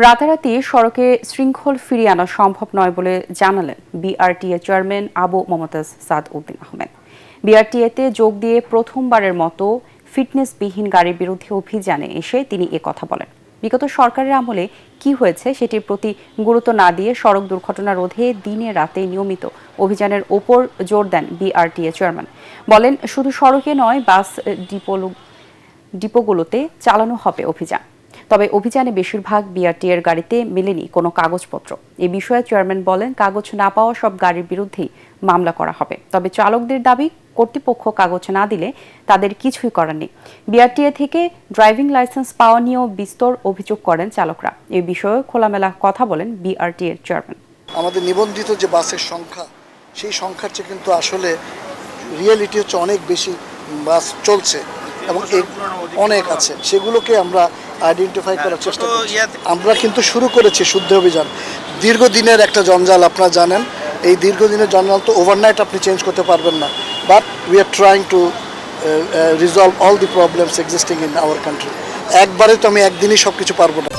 রাতারাতি সড়কে শৃঙ্খল ফিরিয়ে আনা সম্ভব নয় বলে জানালেন বিআরটিএ চেয়ারম্যান আবু মমতাজ সাদ উদ্দিন আহমেদ। বিআরটিএতে যোগ দিয়ে প্রথমবারের মতো ফিটনেসবিহীন গাড়ির বিরুদ্ধে অভিযানে এসে তিনি কথা বলেন। বিগত সরকারের আমলে কি হয়েছে সেটির প্রতি গুরুত্ব না দিয়ে সড়ক দুর্ঘটনা রোধে দিনে রাতে নিয়মিত অভিযানের ওপর জোর দেন বিআরটিএ চেয়ারম্যান। বলেন, শুধু সড়কে নয়, বাস ডিপোগুলোতে চালানো হবে অভিযান। তবে অভিযানে বেশিরভাগ বিআরটিএর গাড়িতে মেলেনি কোনো কাগজপত্র। এ বিষয়ে চেয়ারম্যান বলেন, কাগজ না পাওয়া সব গাড়ির বিরুদ্ধেই মামলা করা হবে। তবে চালকদের দাবি, কর্তৃপক্ষ কাগজ না দিলে তাদের কিছুই করার নেই। বিআরটিএ থেকে ড্রাইভিং লাইসেন্স পাওয়া নিয়েও বিস্তর অভিযোগ করেন চালকরা। এ বিষয়ে খোলামেলা কথা বলেন বিআরটিএর চেয়ারম্যান। আমাদের নিবন্ধিত যে বাসের সংখ্যা, সেই সংখ্যার চেয়ে কিন্তু আসলে রিয়েলিটি হচ্ছে অনেক বেশি বাস চলছে এবং অনেক আছে, সেগুলোকে আমরা আইডেন্টিফাই করার চেষ্টা করছি। আমরা কিন্তু শুরু করেছি শুদ্ধ অভিযান। দীর্ঘদিনের একটা জঞ্জাল, আপনারা জানেন, এই দীর্ঘদিনের জঞ্জাল তো ওভারনাইট আপনি চেঞ্জ করতে পারবেন না, but we are trying to resolve all the problems existing in our country. একবারে তো আমি একদিনই সব কিছু পারবো না।